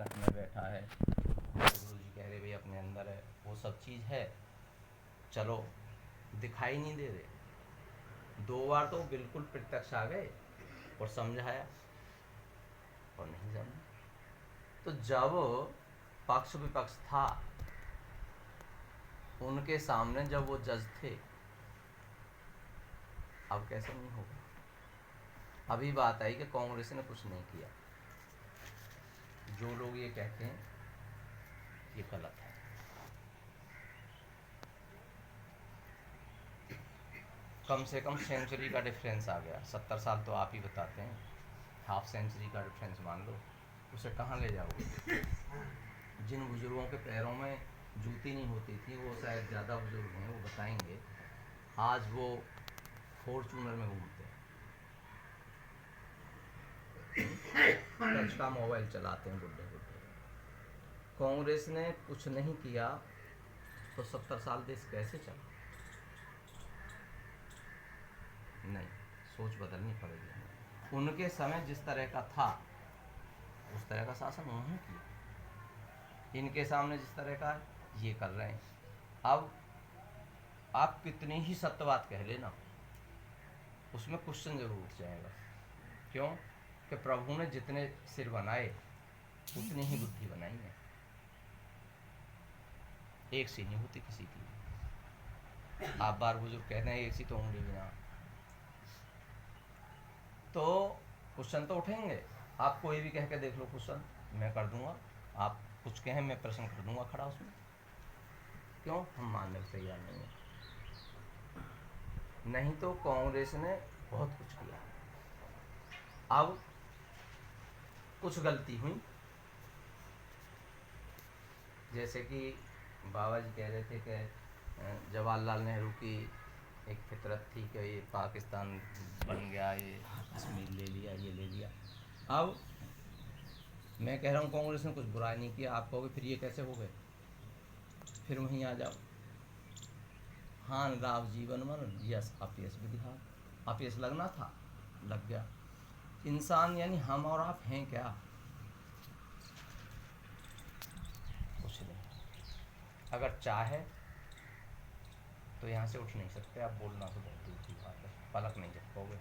हाथ में बैठा है, गुरु जी कह रहे भाई अपने अंदर है, वो सब चीज़ है, चलो दिखाई नहीं दे रहे। 2 बार तो बिल्कुल प्रत्यक्ष आ गए और समझाया और नहीं समझा। तो जब पक्ष विपक्ष था, उनके सामने जब वो जज थे, अब कैसे नहीं होगा। अभी बात आई कि कांग्रेस ने कुछ नहीं किया। जो लोग ये कहते हैं ये गलत है। कम से कम सेंचुरी का डिफरेंस आ गया। 70 साल तो आप ही बताते हैं, हाफ सेंचुरी का डिफरेंस मान लो, उसे कहाँ ले जाओगे। जिन बुजुर्गों के पैरों में जूती नहीं होती थी, वो शायद ज़्यादा बुजुर्ग हैं, वो बताएंगे, आज वो फॉर्चूनर में घूमते हैं, टच का मोबाइल चलाते हैं बुढ़े बुढ़े। कांग्रेस ने कुछ नहीं किया तो 70 साल देश कैसे चला। नहीं, सोच बदलनी पड़ेगी। उनके समय जिस तरह का था उस तरह का शासन उन्होंने किया, इनके सामने जिस तरह का ये कर रहे हैं। अब आप कितनी ही सत्य बात कह लेना, उसमें क्वेश्चन जरूर उठ जाएगा। क्यों कि प्रभु ने जितने सिर बनाए उतनी ही बुद्धि बनाई है, एक सी नहीं होती किसी की। आप बार बुजुर्ग कहते हैं एक सी तो उंगली बिना, तो क्वेश्चन तो उठेंगे। आप कोई भी कह के देख लो क्वेश्चन, मैं कर दूंगा। आप कुछ कहें मैं प्रश्न कर दूंगा खड़ा उसमें। क्यों हम मानने को तैयार नहीं है। नहीं तो कांग्रेस ने बहुत कुछ किया, अब कुछ गलती हुई। जैसे कि बाबा जी कह रहे थे कि जवाहरलाल नेहरू की एक फितरत थी कि ये पाकिस्तान बन गया, ये कश्मीर ले लिया, ये ले लिया। अब मैं कह रहा हूँ कांग्रेस ने कुछ बुरा नहीं किया। आप कहोगे फिर ये कैसे हो गए, फिर वहीं आ जाओ। हान राव जीवन मरण, यस अपयस विधिहार। अपयस लगना था, लग गया। इंसान यानी हम और आप हैं क्या, कुछ नहीं। अगर चाहे तो यहाँ से उठ नहीं सकते आप, बोलना तो बहुत दूर की बात है, पलक नहीं झपकोगे।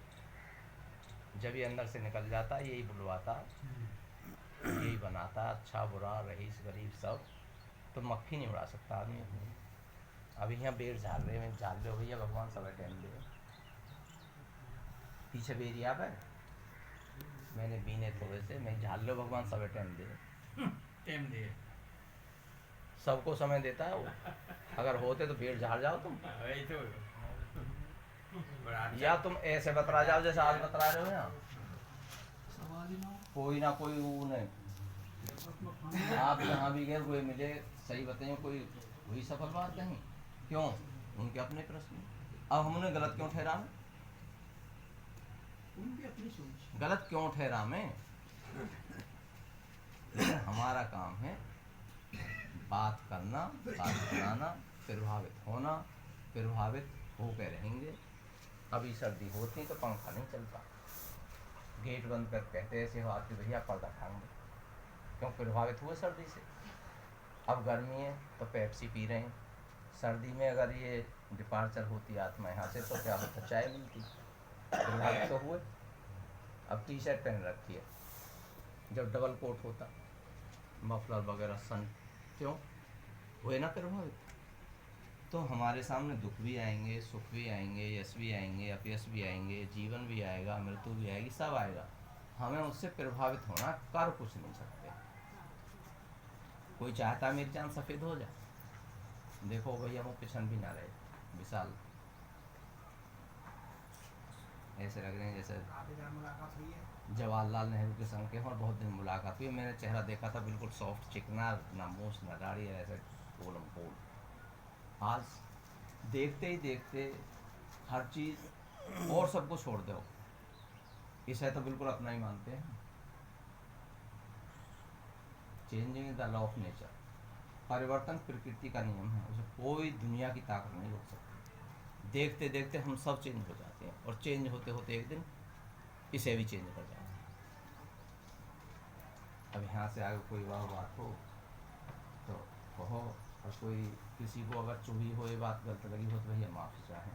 जब ये अंदर से निकल जाता यही बुलवाता, यही बनाता, अच्छा बुरा रईस गरीब सब, तो मक्खी नहीं उड़ा सकता आदमी अपनी। अभी यहाँ बेर झाड़ रहे हैं, झाड़ लो भैया, भगवान सब टाइम दे। पीछे बेरिया पर मैंने बीने थोड़े से, मैं झाड़ लो भगवान सब टाइम दे। सबको समय देता है वो। अगर होते तो भीड़ झाड़ जाओ तुम, या तुम ऐसे बतरा जाओ जैसे आज बतरा रहे हो यहाँ। कोई ना कोई वो नहीं, आप जहाँ भी गए कोई मिले सही बताइए, कोई हुई सफल बात नहीं। क्यों, उनके अपने प्रश्न। अब हमने गलत क्यों ठहरा में, उनकी अपनी सोच गलत क्यों ठहरा में। हमारा काम है बात करना, बात बनाना, प्रभावित होना, प्रभावित होकर रहेंगे। अभी सर्दी होती तो पंखा नहीं चलता, गेट बंद कर कहते ऐसे हो आपके भैया पर्दा खाएंगे, क्यों प्रभावित हुए सर्दी से। अब गर्मी है तो पेप्सी पी रहे हैं, सर्दी में अगर ये डिपार्चर होती आत्मा यहाँ से तो क्या होता, चाय मिलती, प्रभावित तो हुए। अब टी शर्ट पहन रखी है, जब डबल कोट होता, मफलर वगैरह सन, क्यों हुए ना प्रभावित। तो हमारे सामने दुख भी आएंगे, सुख भी आएंगे, यश भी आएंगे, अपयश भी आएंगे, जीवन भी आएगा, मृत्यु भी आएगी, सब आएगा। हमें उससे प्रभावित होना, कर कुछ नहीं सकते। कोई चाहता मेरी जान सफ़ेद हो जाए, देखो भैया वो पिछन भी ना रहे विशाल, ऐसे लग रहे हैं जैसे जवाहरलाल नेहरू के संग के और बहुत दिन मुलाकात हुई। मैंने चेहरा देखा था बिल्कुल सॉफ्ट, चिकना, ना मूछ ना दाढ़ी, ऐसे गोलम गोल। आज देखते ही देखते हर चीज़ और सबको छोड़ दो, इसे तो बिल्कुल अपना ही मानते हैं। Changing is the law of nature, परिवर्तन प्रकृति का नियम है, उसे कोई दुनिया की ताकत नहीं रोक सकती। देखते देखते हम सब चेंज हो जाते हैं, और चेंज होते होते एक दिन इसे भी चेंज कर जाते हैं। अब यहाँ से आगे कोई वह बात हो तो कहो, और कोई किसी को अगर चुभी हो ये बात गलत लगी हो तो भैया माफ़ी चाहे।